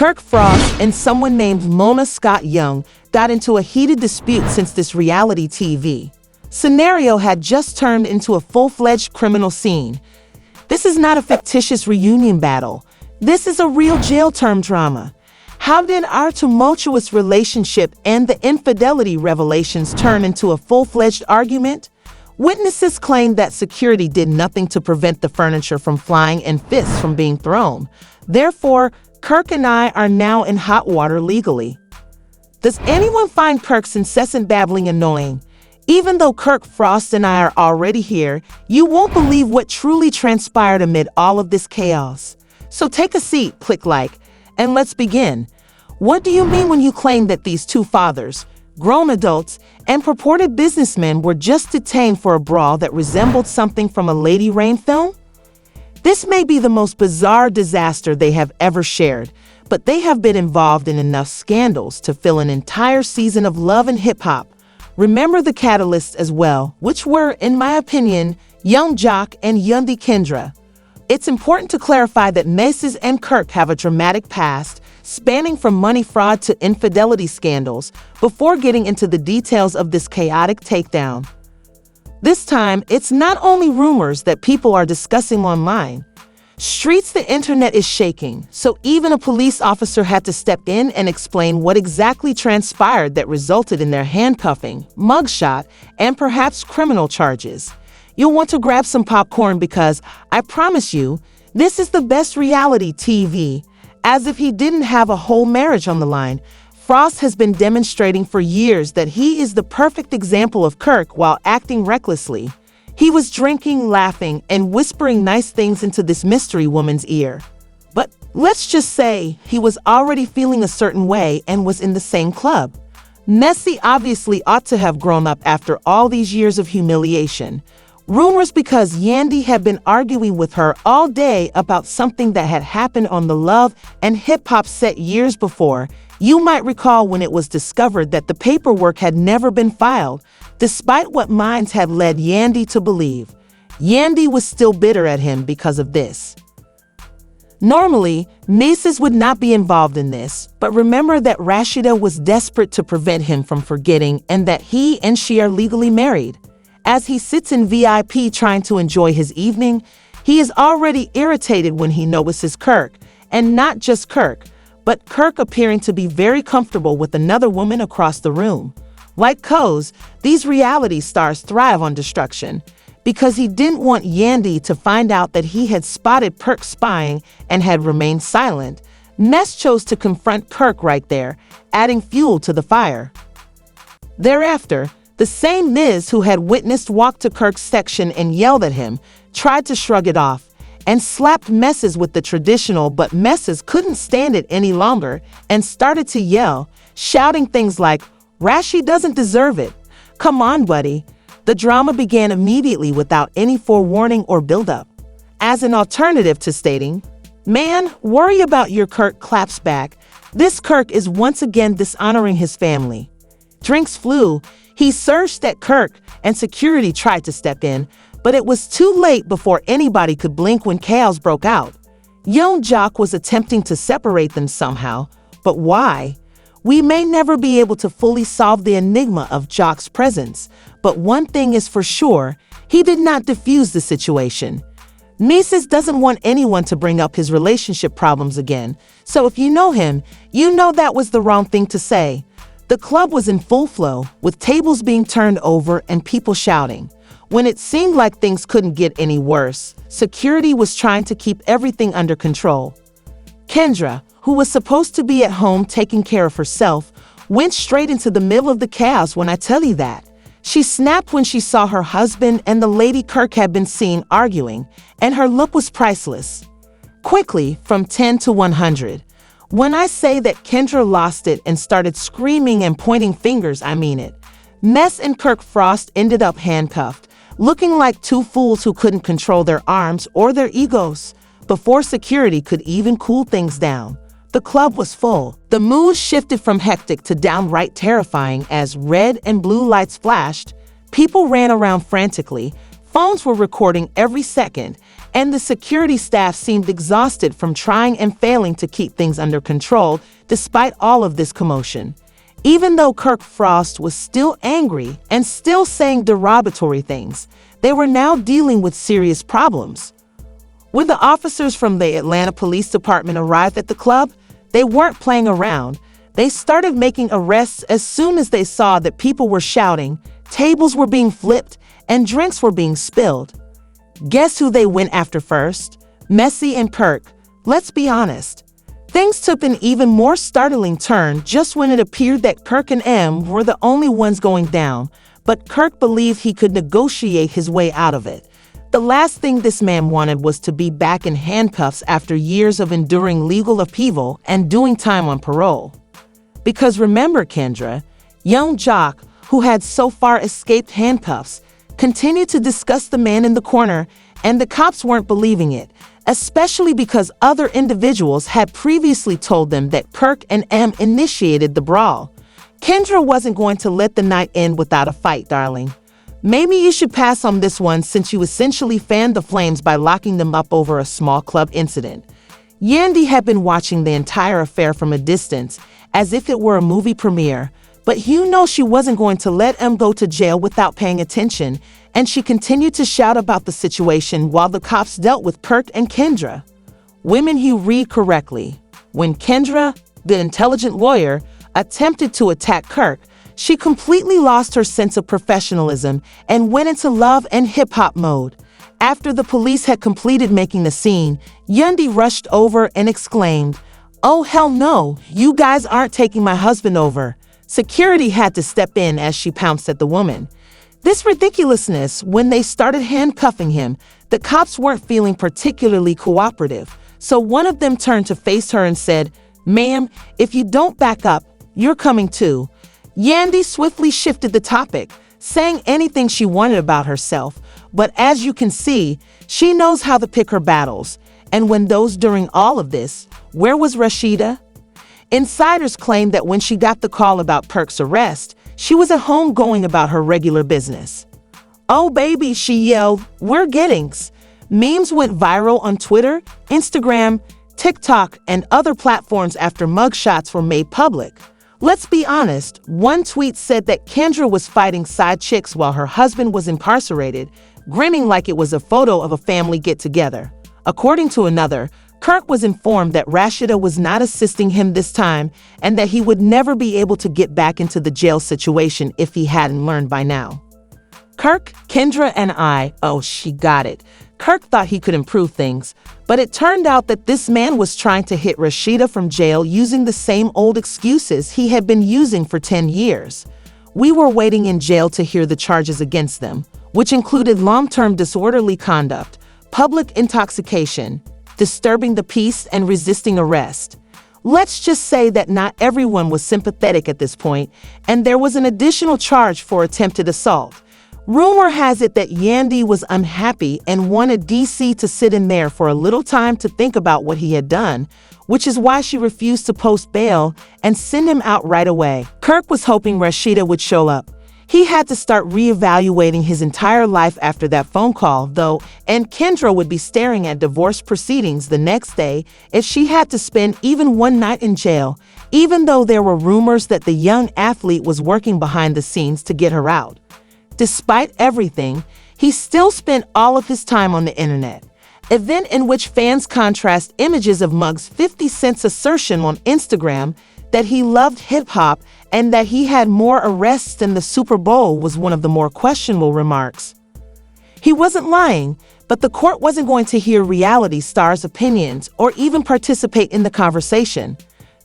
Kirk Frost and someone named Mona Scott Young got into a heated dispute since this reality TV scenario had just turned into a full-fledged criminal scene. This is not a fictitious reunion battle. This is a real jail term drama. How did our tumultuous relationship and the infidelity revelations turn into a full-fledged argument? Witnesses claimed that security did nothing to prevent the furniture from flying and fists from being thrown. Therefore, Kirk and I are now in hot water legally. Does anyone find Kirk's incessant babbling annoying? Even though Kirk Frost and I are already here, you won't believe what truly transpired amid all of this chaos. So take a seat, click like, and let's begin. What do you mean when you claim that these two fathers, grown adults, and purported businessmen were just detained for a brawl that resembled something from a Lady Rain film? This may be the most bizarre disaster they have ever shared, but they have been involved in enough scandals to fill an entire season of Love and Hip Hop. Remember the catalysts as well, which were, in my opinion, Young Jock and Yundi Kendra. It's important to clarify that Mendeecees and Kirk have a dramatic past, spanning from money fraud to infidelity scandals, before getting into the details of this chaotic takedown. This time, it's not only rumors that people are discussing online. The internet is shaking, so even a police officer had to step in and explain what exactly transpired that resulted in their handcuffing, mugshot, and perhaps criminal charges. You'll want to grab some popcorn because, I promise you, this is the best reality TV. As if he didn't have a whole marriage on the line, Frost has been demonstrating for years that he is the perfect example of Kirk while acting recklessly. He was drinking, laughing, and whispering nice things into this mystery woman's ear. But let's just say he was already feeling a certain way and was in the same club. Mendeecees obviously ought to have grown up after all these years of humiliation. Rumors because Yandy had been arguing with her all day about something that had happened on the Love and Hip Hop set years before. You might recall when it was discovered that the paperwork had never been filed, despite what minds had led Yandy to believe. Yandy was still bitter at him because of this. Normally, Mendeecees would not be involved in this, but remember that Rashida was desperate to prevent him from forgetting and that he and she are legally married. As he sits in VIP trying to enjoy his evening, he is already irritated when he notices Kirk, and not just Kirk, but Kirk appearing to be very comfortable with another woman across the room. Like Coz, these reality stars thrive on destruction. Because he didn't want Yandy to find out that he had spotted Kirk spying and had remained silent, Mendeecees chose to confront Kirk right there, adding fuel to the fire. Thereafter, the same Miz who had witnessed walked to Kirk's section and yelled at him, tried to shrug it off, and slapped Mendeecees with the traditional, but Mendeecees couldn't stand it any longer and started to yell, shouting things like, "Rashi doesn't deserve it. Come on, buddy." The drama began immediately without any forewarning or buildup. As an alternative to stating, "Man, worry about your Kirk," claps back, this Kirk is once again dishonoring his family. Drinks flew. He surged at Kirk, and security tried to step in, but it was too late before anybody could blink when chaos broke out. Young Jock was attempting to separate them somehow, but why? We may never be able to fully solve the enigma of Jock's presence, but one thing is for sure, he did not defuse the situation. Mendeecees doesn't want anyone to bring up his relationship problems again, so if you know him, you know that was the wrong thing to say. The club was in full flow, with tables being turned over and people shouting. When it seemed like things couldn't get any worse, security was trying to keep everything under control. Kendra, who was supposed to be at home taking care of herself, went straight into the middle of the chaos when I tell you that. She snapped when she saw her husband and the lady Kirk had been seen arguing, and her look was priceless. Quickly, from 10 to 100. When I say that Kendra lost it and started screaming and pointing fingers, I mean it. Mendeecees and Kirk Frost ended up handcuffed, looking like two fools who couldn't control their arms or their egos. Before security could even cool things down, the club was full. The mood shifted from hectic to downright terrifying as red and blue lights flashed. People ran around frantically, Phones were recording every second, and the security staff seemed exhausted from trying and failing to keep things under control despite all of this commotion. Even though Kirk Frost was still angry and still saying derogatory things, they were now dealing with serious problems. When the officers from the Atlanta Police Department arrived at the club, they weren't playing around. They started making arrests as soon as they saw that people were shouting, tables were being flipped, and drinks were being spilled. Guess who they went after first? Mendeecees and Kirk. Let's be honest. Things took an even more startling turn just when it appeared that Kirk and M were the only ones going down, but Kirk believed he could negotiate his way out of it. The last thing this man wanted was to be back in handcuffs after years of enduring legal upheaval and doing time on parole. Because remember, Kendra, young Jock, who had so far escaped handcuffs, continued to discuss the man in the corner, and the cops weren't believing it, especially because other individuals had previously told them that Kirk and M initiated the brawl. Kendra wasn't going to let the night end without a fight, darling. Maybe you should pass on this one since you essentially fanned the flames by locking them up over a small club incident. Yandy had been watching the entire affair from a distance, as if it were a movie premiere, but you know she wasn't going to let M go to jail without paying attention, and she continued to shout about the situation while the cops dealt with Kirk and Kendra. Women who read correctly. When Kendra, the intelligent lawyer, attempted to attack Kirk, she completely lost her sense of professionalism and went into love and hip-hop mode. After the police had completed making the scene, Yandy rushed over and exclaimed, "Oh hell no, you guys aren't taking my husband over." Security had to step in as she pounced at the woman. This ridiculousness, when they started handcuffing him, the cops weren't feeling particularly cooperative, so one of them turned to face her and said, "Ma'am, if you don't back up, you're coming too." Yandy swiftly shifted the topic, saying anything she wanted about herself, but as you can see, she knows how to pick her battles. And when those during all of this, where was Rashida? Insiders claim that when she got the call about Kirk's arrest, she was at home going about her regular business. "Oh baby," she yelled, "we're gettings." Memes went viral on Twitter, Instagram, TikTok, and other platforms after mugshots were made public. Let's be honest, one tweet said that Kendra was fighting side chicks while her husband was incarcerated, grinning like it was a photo of a family get-together. According to another, Kirk was informed that Rashida was not assisting him this time and that he would never be able to get back into the jail situation if he hadn't learned by now. Kirk, Kendra, and she got it. Kirk thought he could improve things, but it turned out that this man was trying to hit Rashida from jail using the same old excuses he had been using for 10 years. We were waiting in jail to hear the charges against them, which included long-term disorderly conduct, public intoxication, disturbing the peace, and resisting arrest. Let's just say that not everyone was sympathetic at this point, and there was an additional charge for attempted assault. Rumor has it that Yandy was unhappy and wanted DC to sit in there for a little time to think about what he had done, which is why she refused to post bail and send him out right away. Kirk was hoping Rashida would show up. He had to start reevaluating his entire life after that phone call, though, and Kendra would be staring at divorce proceedings the next day if she had to spend even one night in jail, even though there were rumors that the young athlete was working behind the scenes to get her out. Despite everything, he still spent all of his time on the internet, event in which fans contrast images of Muggs' 50 Cent's assertion on Instagram that he loved hip-hop and that he had more arrests than the Super Bowl was one of the more questionable remarks. He wasn't lying, but the court wasn't going to hear reality stars' opinions or even participate in the conversation.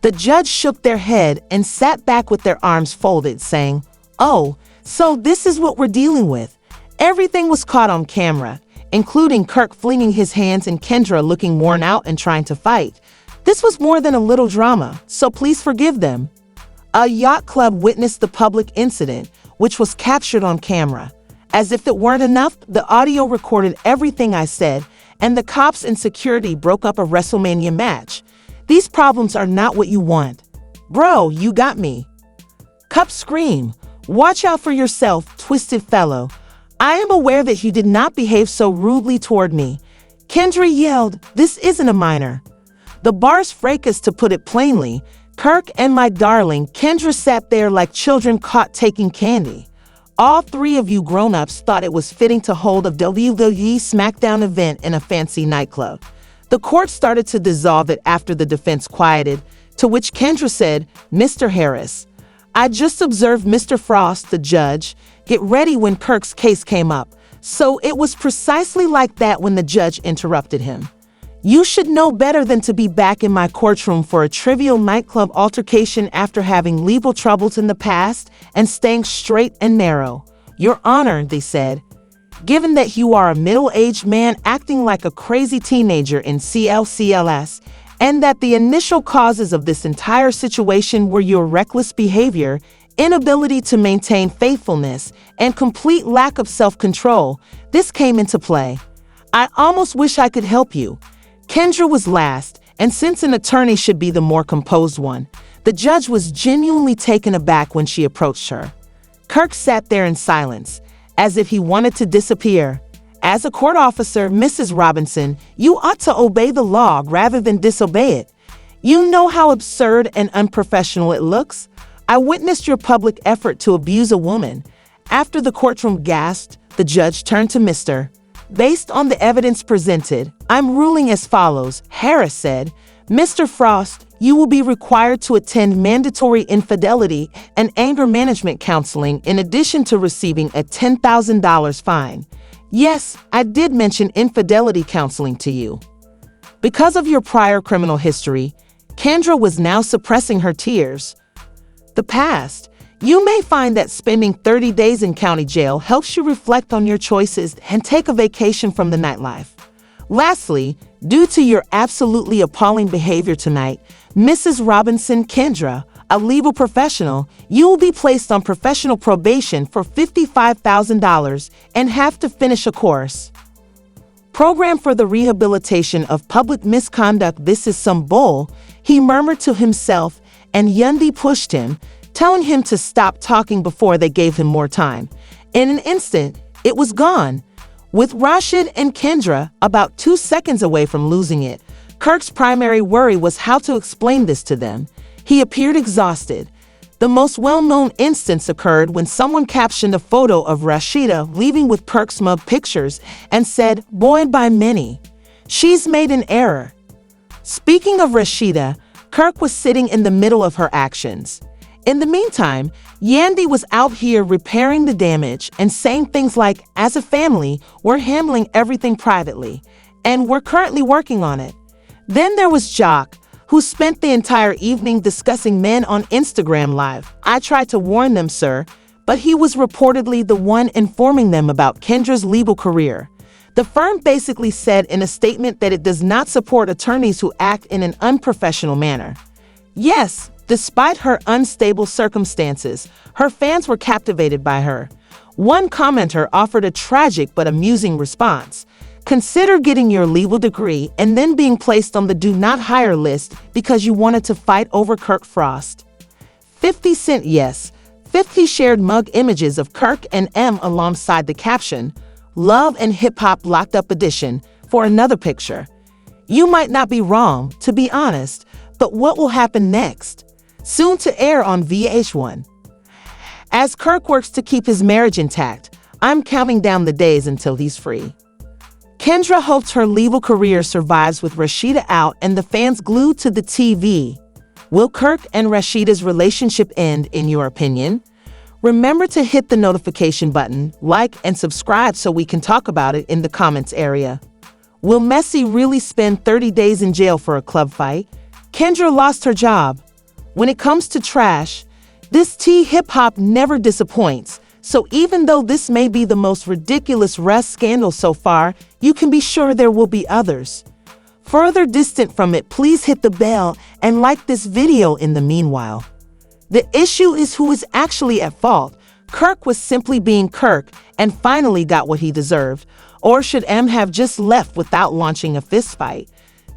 The judge shook their head and sat back with their arms folded, saying, "Oh, so this is what we're dealing with." Everything was caught on camera, including Kirk flinging his hands and Kendra looking worn out and trying to fight. This was more than a little drama, so please forgive them. A yacht club witnessed the public incident, which was captured on camera. As if it weren't enough, the audio recorded everything I said, and the cops and security broke up a WrestleMania match. These problems are not what you want. Bro, you got me. Cup scream. Watch out for yourself, twisted fellow. I am aware that you did not behave so rudely toward me. Kendra yelled, "This isn't a minor." The bar's fracas, to put it plainly. Kirk and my darling Kendra sat there like children caught taking candy. All three of you grown-ups thought it was fitting to hold a WWE SmackDown event in a fancy nightclub. The court started to dissolve it after the defense quieted, to which Kendra said, "Mr. Harris, I just observed Mr. Frost, the judge, get ready when Kirk's case came up, so it was precisely like that when the judge interrupted him. You should know better than to be back in my courtroom for a trivial nightclub altercation after having legal troubles in the past and staying straight and narrow. Your Honor," they said, "given that you are a middle-aged man acting like a crazy teenager in CLCLS, and that the initial causes of this entire situation were your reckless behavior, inability to maintain faithfulness, and complete lack of self-control, this came into play. I almost wish I could help you." Kendra was last, and since an attorney should be the more composed one, the judge was genuinely taken aback when she approached her. Kirk sat there in silence, as if he wanted to disappear. "As a court officer, Mrs. Robinson, you ought to obey the law rather than disobey it. You know how absurd and unprofessional it looks. I witnessed your public effort to abuse a woman." After the courtroom gasped, the judge turned to Mr. "Based on the evidence presented, I'm ruling as follows," Harris said. "Mr. Frost, you will be required to attend mandatory infidelity and anger management counseling in addition to receiving a $10,000 fine. Yes, I did mention infidelity counseling to you." Because of your prior criminal history, Kendra was now suppressing her tears. The past. You may find that spending 30 days in county jail helps you reflect on your choices and take a vacation from the nightlife. Lastly, due to your absolutely appalling behavior tonight, Mrs. Robinson Kendra, a legal professional, you will be placed on professional probation for $55,000 and have to finish a course program for the rehabilitation of public misconduct. This is some bull, he murmured to himself, and Yundi pushed him, telling him to stop talking before they gave him more time. In an instant, it was gone. With Rashid and Kendra about 2 seconds away from losing it, Kirk's primary worry was how to explain this to them. He appeared exhausted. The most well-known instance occurred when someone captioned a photo of Rashida leaving with Kirk's mug pictures and said, "Buoyed by many. She's made an error." Speaking of Rashida, Kirk was sitting in the middle of her actions. In the meantime, Yandy was out here repairing the damage and saying things like, "As a family, we're handling everything privately, and we're currently working on it." Then there was Jock, who spent the entire evening discussing men on Instagram Live. I tried to warn them, sir, but he was reportedly the one informing them about Kendra's legal career. The firm basically said in a statement that it does not support attorneys who act in an unprofessional manner. Yes, despite her unstable circumstances, her fans were captivated by her. One commenter offered a tragic but amusing response. "Consider getting your legal degree and then being placed on the do not hire list because you wanted to fight over Kirk Frost." 50 Cent, yes. 50 shared mug images of Kirk and M alongside the caption, "Love and Hip Hop Locked Up Edition," for another picture. You might not be wrong, to be honest, but what will happen next? Soon to air on VH1. As Kirk works to keep his marriage intact, I'm counting down the days until he's free. Kendra hopes her legal career survives with Rashida out and the fans glued to the TV. Will Kirk and Rashida's relationship end, in your opinion? Remember to hit the notification button, like, and subscribe so we can talk about it in the comments area. Will Messi really spend 30 days in jail for a club fight? Kendra lost her job. When it comes to trash, this hip-hop never disappoints. So even though this may be the most ridiculous Russ scandal so far, you can be sure there will be others. Further distant from it, please hit the bell and like this video in the meanwhile. The issue is who is actually at fault. Kirk was simply being Kirk and finally got what he deserved. Or should M have just left without launching a fistfight?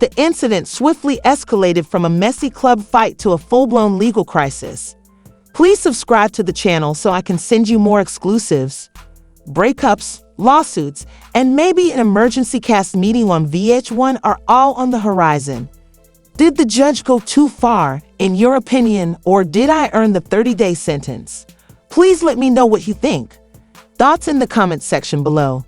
The incident swiftly escalated from a messy club fight to a full-blown legal crisis. Please subscribe to the channel so I can send you more exclusives. breakups, lawsuits, and maybe an emergency cast meeting on VH1 are all on the horizon. Did the judge go too far, in your opinion, or did I earn the 30-day sentence? Please let me know what you think. Thoughts in the comments section below.